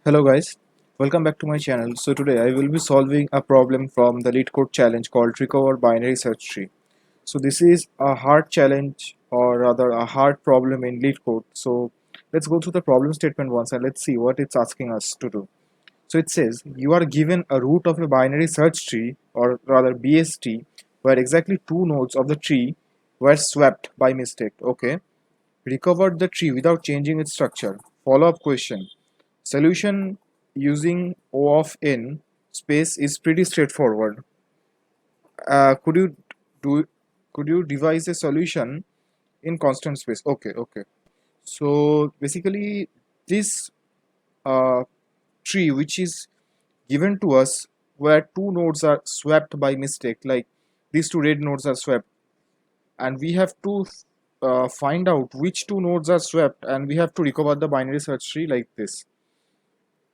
Hello guys, welcome back to my channel. So today I will be solving a problem from the LeetCode challenge called Recover Binary Search Tree. So this is a hard challenge, or rather a hard problem in LeetCode. So let's go through the problem statement once and let's see what it's asking us to do. So it says you are given a root of a binary search tree, or rather BST, where exactly two nodes of the tree were swept by mistake. Okay, recovered the tree without changing its structure. Follow-up question. Solution using O of n space is pretty straightforward. Could you do? Could you devise a solution in constant space? Okay. So basically, this uh, tree which is given to us, where two nodes are swapped by mistake, like these two red nodes are swapped, and we have to find out which two nodes are swapped, and we have to recover the binary search tree like this.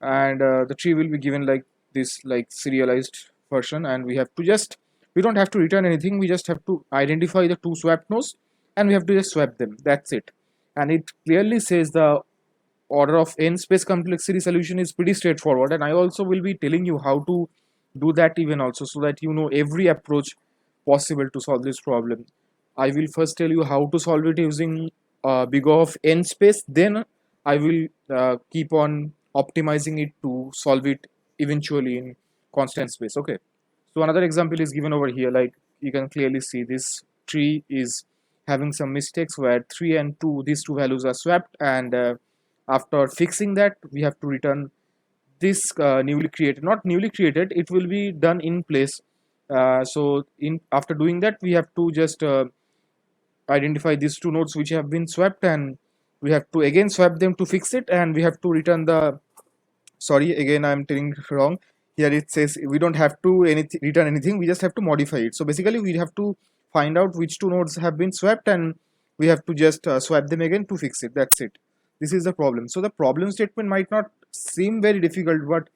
And the tree will be given like this, like serialized version, and we don't have to return anything, we just have to identify the two swap nodes and we have to just swap them, that's it. And it clearly says the order of n space complexity solution is pretty straightforward, and I also will be telling you how to do that even also, so that you know every approach possible to solve this problem. I will first tell you how to solve it using big O of n space, then I will keep on optimizing it to solve it eventually in constant space. Okay, so another example is given over here. Like, you can clearly see this tree is having some mistakes where 3 and 2, these two values are swapped, and after fixing that we have to return this newly created, not newly created, it will be done in place. So in after doing that, we have to just identify these two nodes which have been swapped, and we have to again swap them to fix it, and we have to return the, sorry, again I'm telling it wrong. Here it says we don't have to return anything, we just have to modify it. So basically we have to find out which two nodes have been swapped, and we have to just swap them again to fix it, that's it. This is the problem. So the problem statement might not seem very difficult, but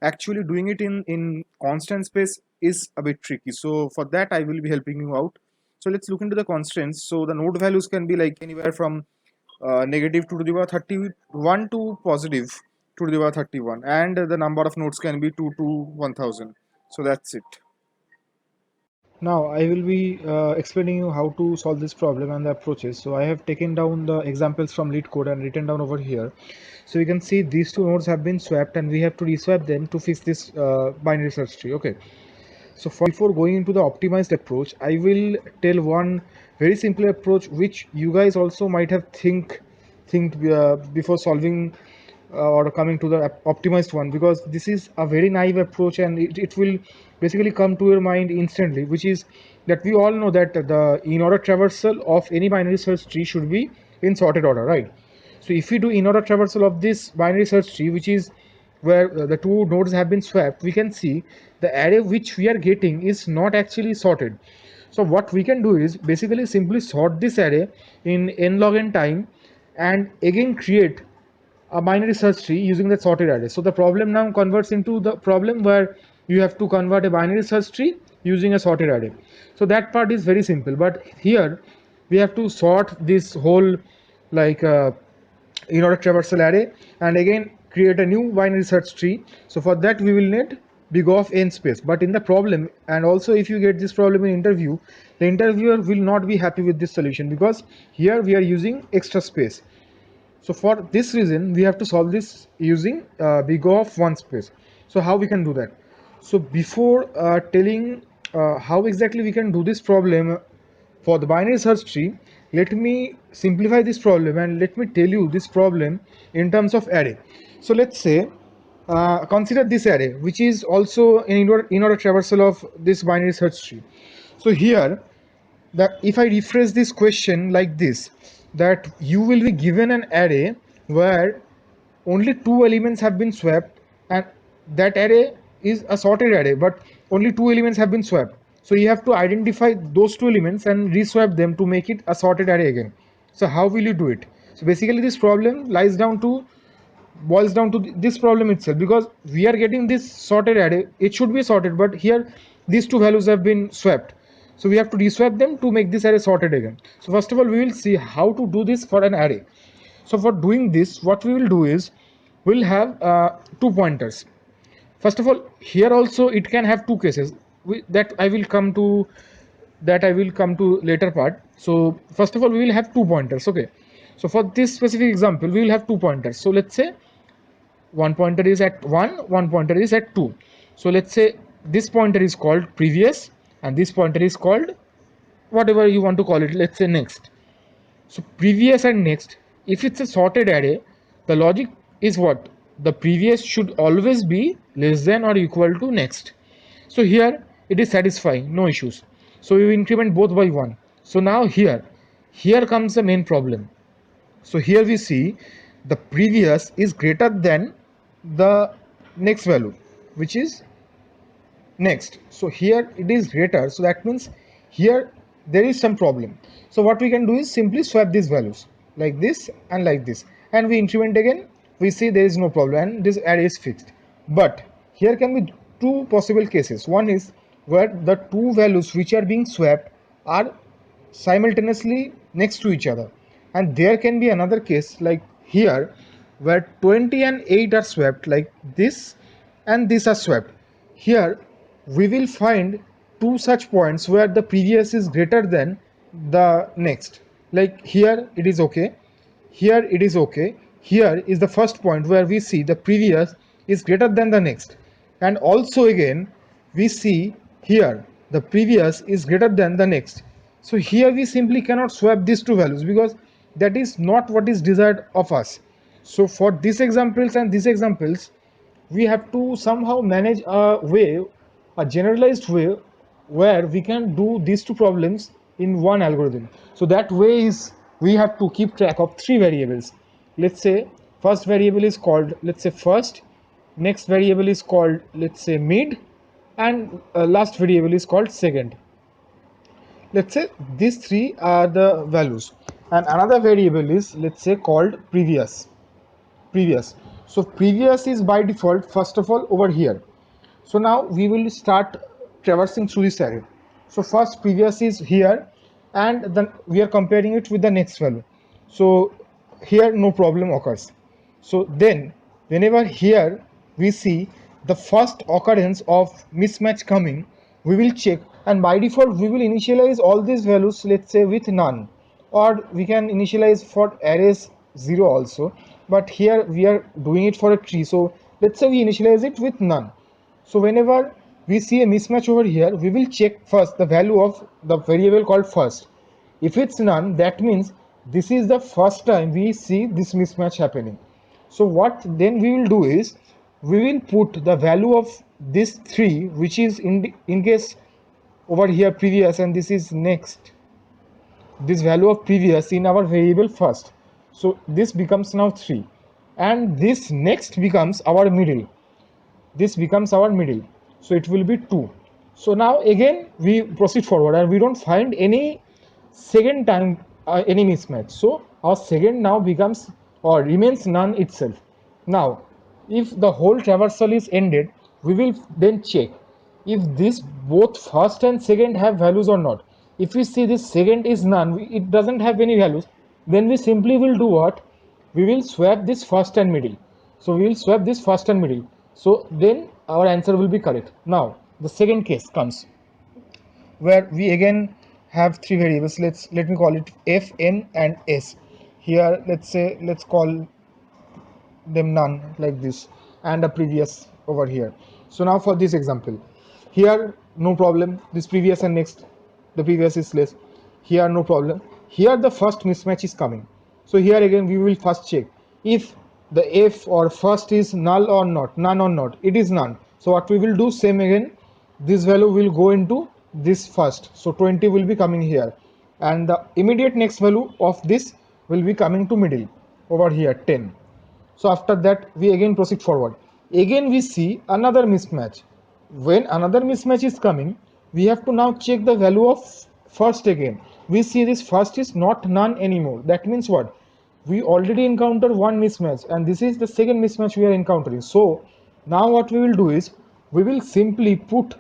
actually doing it in constant space is a bit tricky. So for that I will be helping you out. So let's look into the constraints. So the node values can be like anywhere from negative 2 to the power 31 to positive 2 to the power 31, and the number of nodes can be 2 to 1000. So that's it. Now I will be explaining you how to solve this problem and the approaches. So I have taken down the examples from LeetCode and written down over here. So you can see these two nodes have been swapped, and we have to reswap them to fix this binary search tree. Okay. So before going into the optimized approach, I will tell one very simple approach which you guys also might have think before solving or coming to the optimized one, because this is a very naive approach, and it will basically come to your mind instantly, which is that we all know that the in order traversal of any binary search tree should be in sorted order, right? So if we do in order traversal of this binary search tree, which is where the two nodes have been swapped, we can see the array which we are getting is not actually sorted. So what we can do is basically simply sort this array in n log n time, and again create a binary search tree using that sorted array. So the problem now converts into the problem where you have to convert a binary search tree using a sorted array. So that part is very simple, but here we have to sort this whole, like in order traversal array, and again create a new binary search tree. So for that we will need big O of n space. But in the problem, and also if you get this problem in interview, the interviewer will not be happy with this solution, because here we are using extra space. So for this reason we have to solve this using big O of one space. So how we can do that? So before telling how exactly we can do this problem for the binary search tree, let me simplify this problem and let me tell you this problem in terms of array. So let's say consider this array, which is also an in order traversal of this binary search tree. So here, that if I rephrase this question like this, that you will be given an array where only two elements have been swapped, and that array is a sorted array, but only two elements have been swapped. So you have to identify those two elements and reswap them to make it a sorted array again. So how will you do it? So basically this problem boils down to this problem itself, because we are getting this sorted array, it should be sorted, but here these two values have been swapped. So we have to reswap them to make this array sorted again. So first of all we will see how to do this for an array. So for doing this, what we will do is will have two pointers. First of all, here also it can have two cases that I will come to later part. So first of all, we will have two pointers. Okay. So for this specific example, we will have two pointers. So let's say one pointer is at 1, one pointer is at 2. So let's say this pointer is called previous and this pointer is called whatever you want to call it, let's say next. So previous and next, if it's a sorted array, the logic is what? The previous should always be less than or equal to next. So here it is satisfying, no issues. So you increment both by 1. So now here comes the main problem. So here we see the previous is greater than the next value, which is next. So here it is greater, so that means here there is some problem. So what we can do is simply swap these values like this and like this, and we increment again, we see there is no problem and this array is fixed. But here can be two possible cases. One is where the two values which are being swapped are simultaneously next to each other, and there can be another case like here where 20 and 8 are swapped like this and these are swapped. Here we will find two such points where the previous is greater than the next. Like here it is okay, here it is okay, here is the first point where we see the previous is greater than the next, and also again we see here the previous is greater than the next. So here we simply cannot swap these two values because that is not what is desired of us. So for these examples and these examples, we have to somehow manage a way, a generalized way, where we can do these two problems in one algorithm. So that way is we have to keep track of three variables. Let's say first variable is called, let's say first, next variable is called, let's say mid, and last variable is called second. Let's say these three are the values, and another variable is, let's say, called previous. So previous is by default first of all over here. So now we will start traversing through this array. So first previous is here, and then we are comparing it with the next value. So here no problem occurs. So then whenever here we see the first occurrence of mismatch coming, we will check, and by default we will initialize all these values, let's say with none, or we can initialize for arrays 0 also, but here we are doing it for a tree, so let's say we initialize it with none. So whenever we see a mismatch over here, we will check first the value of the variable called first. If it's none, that means this is the first time we see this mismatch happening. So what then we will do is we will put the value of this 3, which is in case over here previous and this is next, this value of previous in our variable first. So this becomes now 3, and this next becomes our middle. This becomes our middle, so it will be 2. So now again we proceed forward and we don't find any second time any mismatch. So our second now becomes or remains none itself. Now if the whole traversal is ended, we will then check if this both first and second have values or not. If we see this second is none, it doesn't have any values, then we simply will do what? We will swap this first and middle. So we will swap this first and middle. So then our answer will be correct. Now the second case comes where we again have three variables. Let me call it f, n, and s. Here let's call them none like this, and a previous over here. So now for this example, here no problem, this previous and next, the previous is less. Here no problem, here the first mismatch is coming. So here again we will first check if the f or first is null or not, none or not. It is none. So what we will do, same again, this value will go into this first, so 20 will be coming here, and the immediate next value of this will be coming to middle over here, 10. So after that we again proceed forward. Again we see another mismatch. When another mismatch is coming, we have to now check the value of first again. We see this first is not none anymore. That means what? We already encountered one mismatch, and this is the second mismatch we are encountering. So now what we will do is we will simply put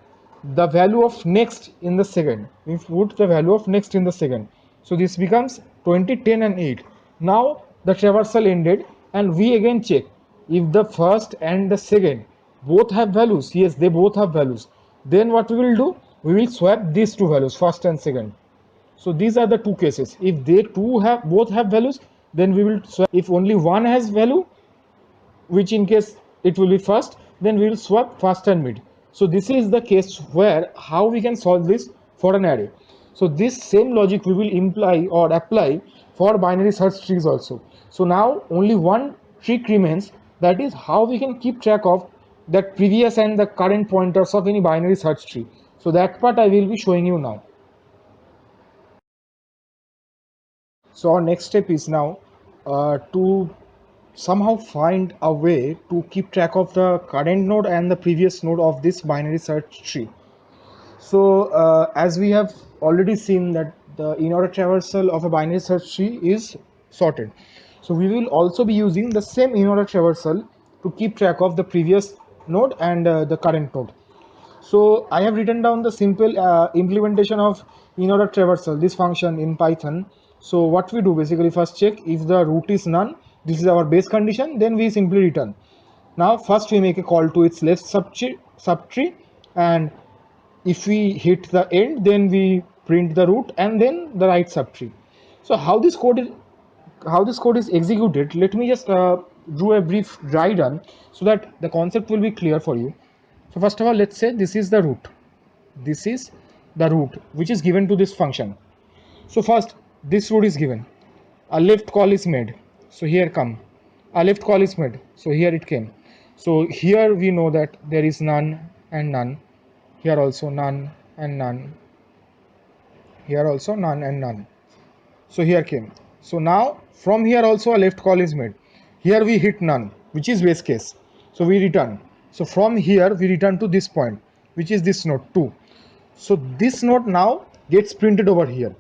the value of next in the second. We put the value of next in the second. So this becomes 20, 10, and 8. Now the traversal ended, and we again check if the first and the second both have values, yes, they both have values, then what we will do, we will swap these two values, first and second. So these are the two cases. If they two have both have values, then we will swap. If only one has value, which in case it will be first, then we will swap first and mid. So this is the case where how we can solve this for an array. So this same logic we will imply or apply for binary search trees also. So now only one trick remains, that is how we can keep track of that previous and the current pointers of any binary search tree. So that part I will be showing you now. So our next step is now to somehow find a way to keep track of the current node and the previous node of this binary search tree. So as we have already seen that the in-order traversal of a binary search tree is sorted. So we will also be using the same in-order traversal to keep track of the previous node and the current node. So I have written down the simple implementation of in-order traversal, this function in Python. So what we do basically, first check if the root is none. This is our base condition. Then we simply return. Now first we make a call to its left subtree, and if we hit the end, then we print the root and then the right subtree. So how this code is executed, let me just do a brief dry run so that the concept will be clear for you. So first of all, let's say this is the root. This is the root which is given to this function. So first this root is given. A left call is made. So here come. A left call is made. So here it came. So here we know that there is none and none. Here also none and none. Here also none and none. So here came. So now from here also a left call is made. Here we hit none, which is base case. So we return. So from here we return to this point, which is this node 2. So this node now gets printed over here.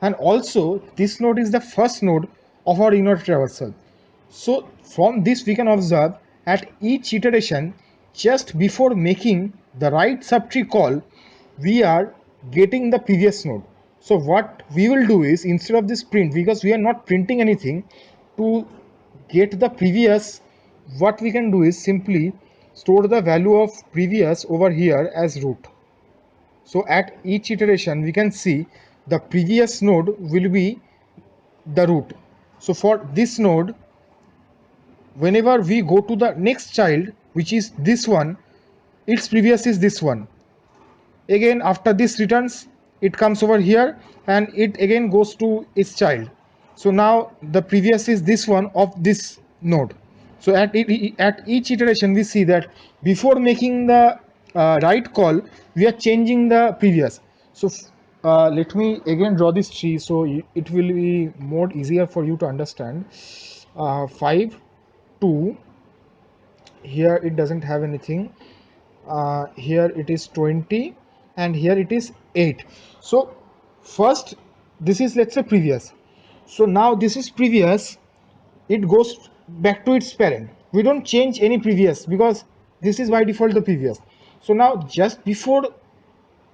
And also this node is the first node of our inner traversal. So from this we can observe at each iteration, just before making the right subtree call, we are getting the previous node. So what we will do is, instead of this print, because we are not printing anything, to get the previous, what we can do is simply store the value of previous over here as root. So at each iteration we can see the previous node will be the root. So for this node, whenever we go to the next child, which is this one, its previous is this one. Again after this returns, it comes over here and it again goes to its child. So now the previous is this one of this node. So at each iteration we see that before making the right call, we are changing the previous. So let me again draw this tree so it will be more easier for you to understand. 5 2, here it doesn't have anything. Here it is 20 and here it is 8. So first this is, let's say, previous. So now this is previous, it goes back to its parent. We don't change any previous because this is by default the previous. So now just before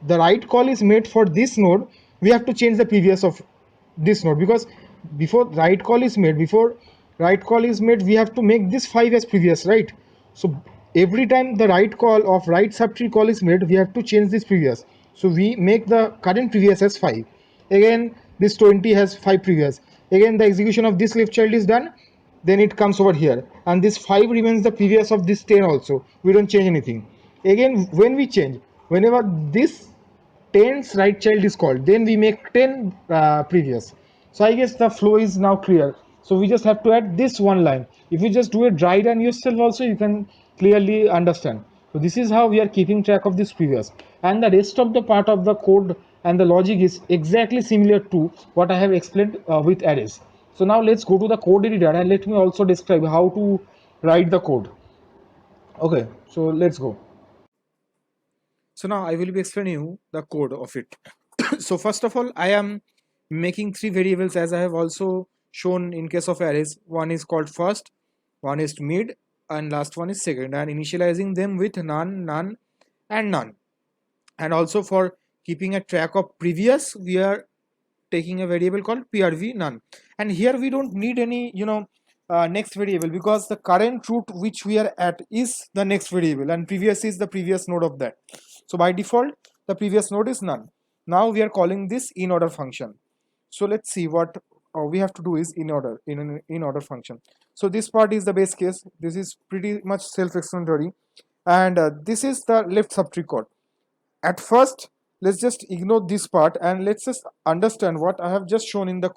the right call is made for this node, we have to change the previous of this node, because before right call is made, we have to make this 5 as previous, right? So every time the right call of right subtree call is made, we have to change this previous. So we make the current previous as 5. Again this 20 has 5 previous. Again the execution of this left child is done, then it comes over here and this 5 remains the previous of this 10 also. We don't change anything. Again when we change, whenever this 10's right child is called, then we make 10 previous. So I guess the flow is now clear. So we just have to add this one line. If you just do a dry run yourself also, you can clearly understand. So this is how we are keeping track of this previous, and the rest of the part of the code and the logic is exactly similar to what I have explained with arrays. So now let's go to the code editor and let me also describe how to write the code. Okay, so let's go. So now I will be explaining you the code of it. So first of all, I am making three variables as I have also shown in case of arrays. One is called first, one is mid, and last one is second, and initializing them with none, none, and none. And also for keeping a track of previous, we are taking a variable called prv none. And here we don't need any next variable, because the current root which we are at is the next variable and previous is the previous node of that. So by default the previous node is none. Now we are calling this in order function. So let's see what we have to do is in order, in an in order function. So this part is the base case. This is pretty much self-explanatory, and this is the left subtree code. At first, let's just ignore this part and let's just understand what I have just shown in the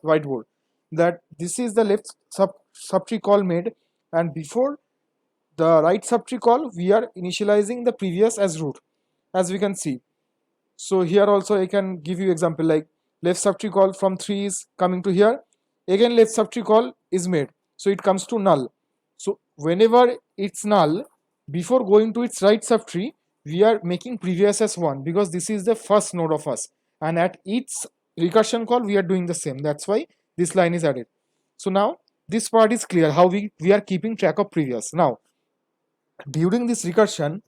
whiteboard, that this is the left subtree call made, and before the right subtree call we are initializing the previous as root, as we can see. So here also I can give you example, like left subtree call from 3 is coming to here, again left subtree call is made, so it comes to null. So whenever it's null, before going to its right subtree we are making previous as 1, because this is the first node of us, and at each recursion call we are doing the same. That's why this line is added. So now this part is clear, how we are keeping track of previous. Now during this recursion,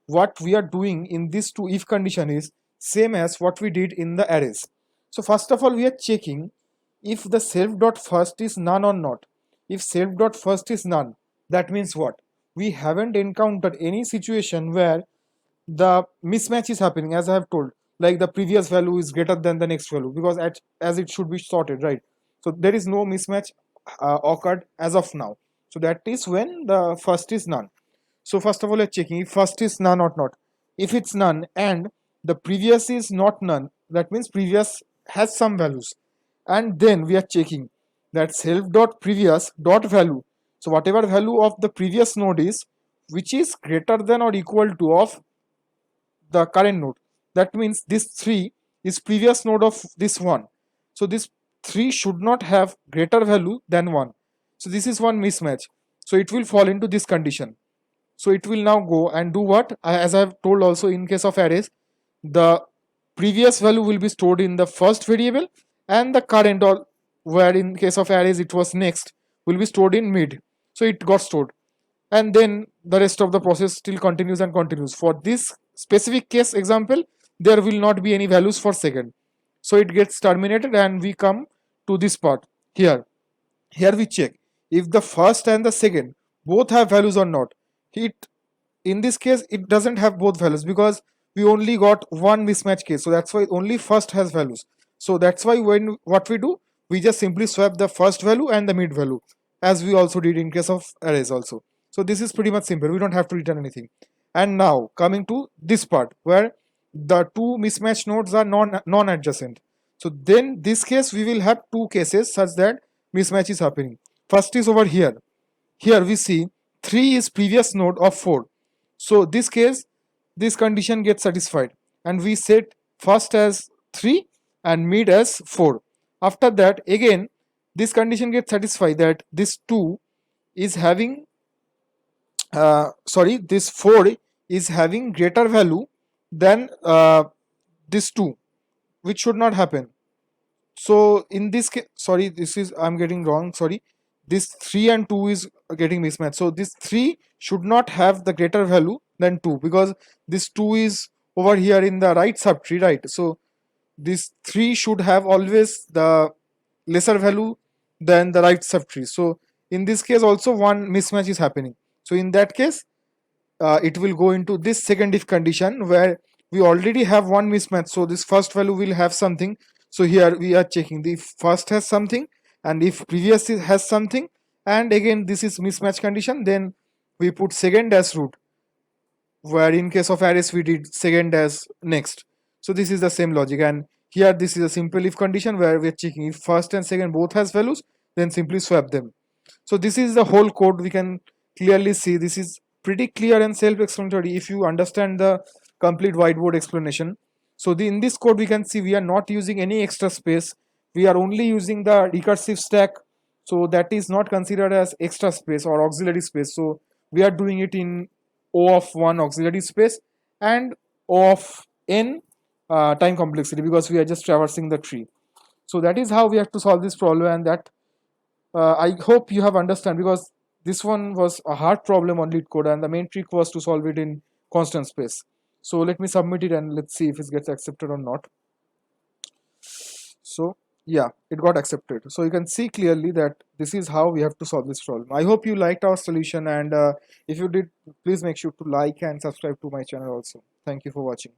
what we are doing in this two if condition is same as what we did in the arrays. So first of all we are checking if the self dot first is none or not. If self dot first is none, that means what? We haven't encountered any situation where the mismatch is happening, as I have told, like the previous value is greater than the next value, because as it should be sorted, right? So there is no mismatch occurred as of now. So that is when the first is none. So first of all, we are checking if first is none or not. If it's none and the previous is not none, that means previous has some values. And then we are checking that self dot previous dot value. So whatever value of the previous node is, which is greater than or equal to of the current node. That means this 3 is previous node of this 1. So this 3 should not have greater value than 1. So this is one mismatch. So it will fall into this condition. So it will now go and do what? As I have told also in case of arrays, the previous value will be stored in the first variable, and the current, or where in case of arrays it was next, will be stored in mid. So it got stored, and then the rest of the process still continues and continues. For this specific case example, there will not be any values for second. So it gets terminated and we come to this part here. Here we check if the first and the second both have values or not. It, in this case it doesn't have both values, because we only got one mismatch case, so that's why only first has values. So that's why when what we do, we just simply swap the first value and the mid value, as we also did in case of arrays also. So this is pretty much simple, we don't have to return anything. And now coming to this part where the two mismatch nodes are non-adjacent. So then this case we will have two cases such that mismatch is happening. First is over here. Here we see 3 is previous node of 4. So this case, this condition gets satisfied, and we set first as 3 and mid as 4. After that again this condition gets satisfied, that this 2 is having this 4 is having greater value than this 2, which should not happen. So in this case, sorry, this is, I'm getting wrong, sorry, this 3 and 2 is getting mismatched. So this 3 should not have the greater value than 2, because this 2 is over here in the right subtree, right? So this 3 should have always the lesser value than the right subtree. So in this case also one mismatch is happening. So in that case it will go into this second if condition, where we already have one mismatch, so this first value will have something. So here we are checking the first has something, and if previous has something, and again this is mismatch condition, then we put second as root, where in case of arrays we did second as next. So this is the same logic, and here this is a simple if condition where we are checking if first and second both has values, then simply swap them. So this is the whole code. We can clearly see this is pretty clear and self-explanatory if you understand the complete whiteboard explanation. So in this code we can see we are not using any extra space, we are only using the recursive stack, so that is not considered as extra space or auxiliary space. So we are doing it in O of 1 auxiliary space and O of n time complexity, because we are just traversing the tree. So that is how we have to solve this problem, and that I hope you have understand, because this one was a hard problem on LeetCode, and the main trick was to solve it in constant space. So let me submit it and let's see if it gets accepted or not. So Yeah, it got accepted. So you can see clearly that this is how we have to solve this problem. I hope you liked our solution, and if you did, please make sure to like and subscribe to my channel also. Thank you for watching.